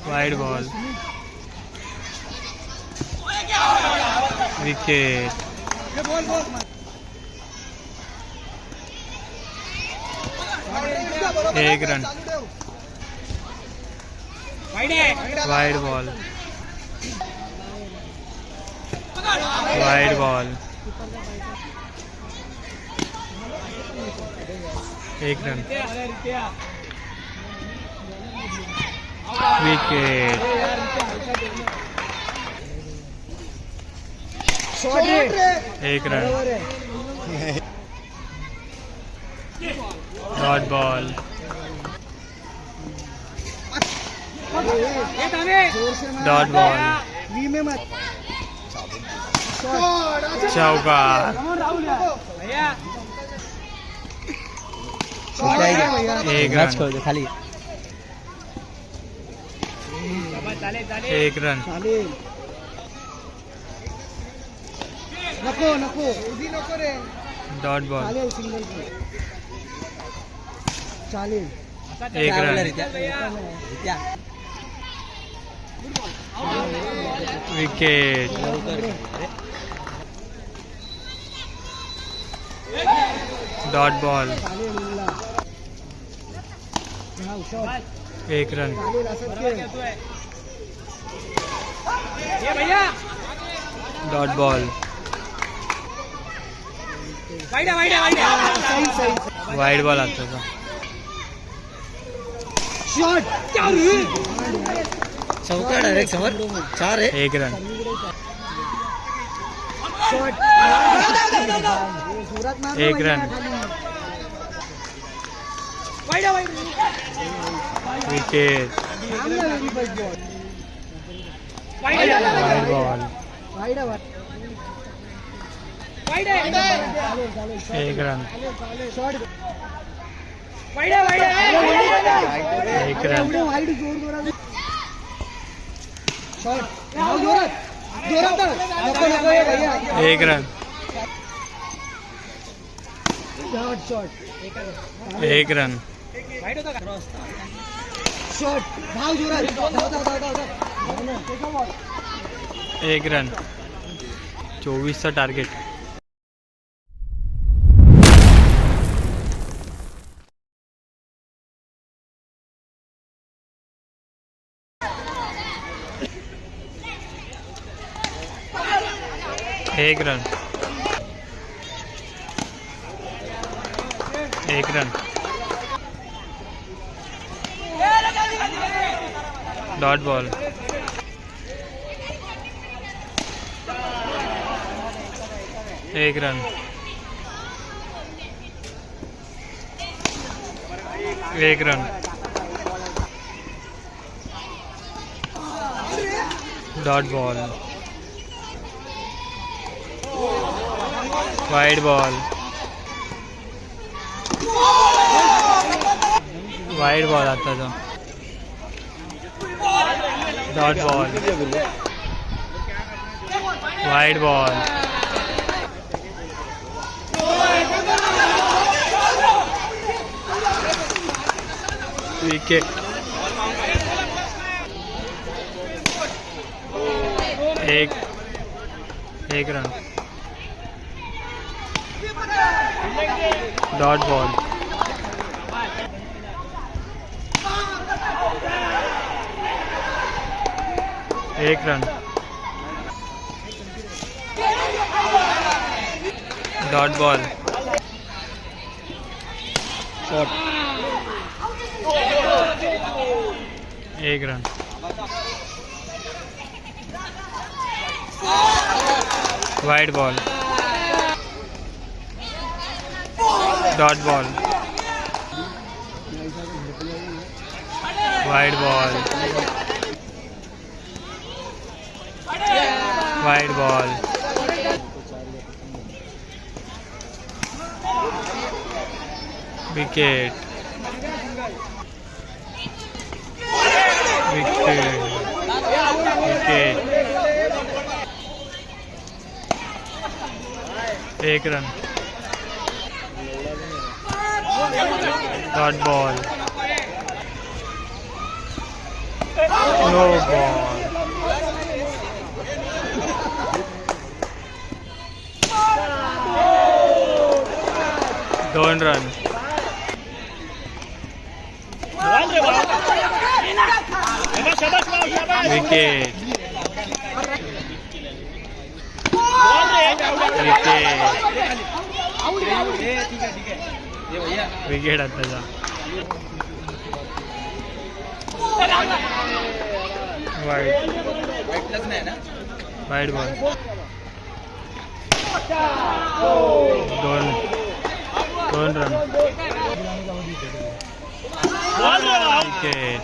Wide ball, wicket, एक run, wide ball, wide ball, एक run, wicket, एक run, dot ball, dot ball, चौका, एक रन, खाली एक रन, नको नको उदी नको रे, डॉट बॉल, चालेल सिंगल चालेल, एक रन, विकेट, डॉट बॉल, एक run, dot ball, wide ball आता था, चौका डायरेक्ट समोर, 4 आहे, एक रन, एक रन, विकेट, वाइड बॉल, एक रन, एक रन, एक रन, एक रन, एक रन, 24चा टार्गेट, एक रन, एक रन, डॉट बॉल, एक रन, एक run, dot ball, wide ball, wide ball आता था, dot ball, wide ball, wicket, एक रन, डॉट बॉल, एक रन, डॉट बॉल, शॉट, एक run, wide ball, dot ball, wide ball, wide ball, wicket, wicket, wicket, एक run, dot ball, no ball. 2 run. Wicket. Wicket आताचा. White ball. 2 run. Wicket.